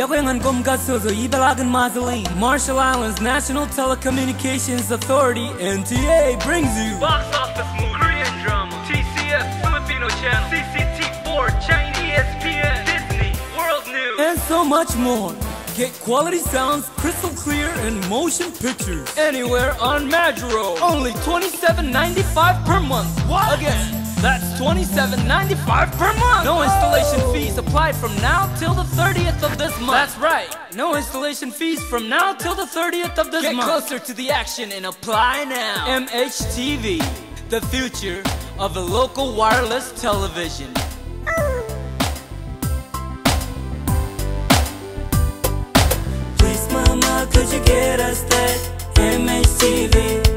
Yawengan Gomgasozo Ibalagan Mazaline. Marshall Islands National Telecommunications Authority, NTA, brings you Box Office Movie, Korean Drama, TCF, Filipino Channel, CCT4, Chinese ESPN, Disney, World News, and so much more. Get quality sounds, crystal clear, and motion pictures anywhere on Majuro. Only $27.95 per month. What? Again, that's $27.95 per month. No installation fees apply from now till the 30th of this month. That's right. No installation fees from now till the 30th of this month. Get closer to the action and apply now. MHTV, the future of the local wireless television. Please, mama, could you get us that MHTV?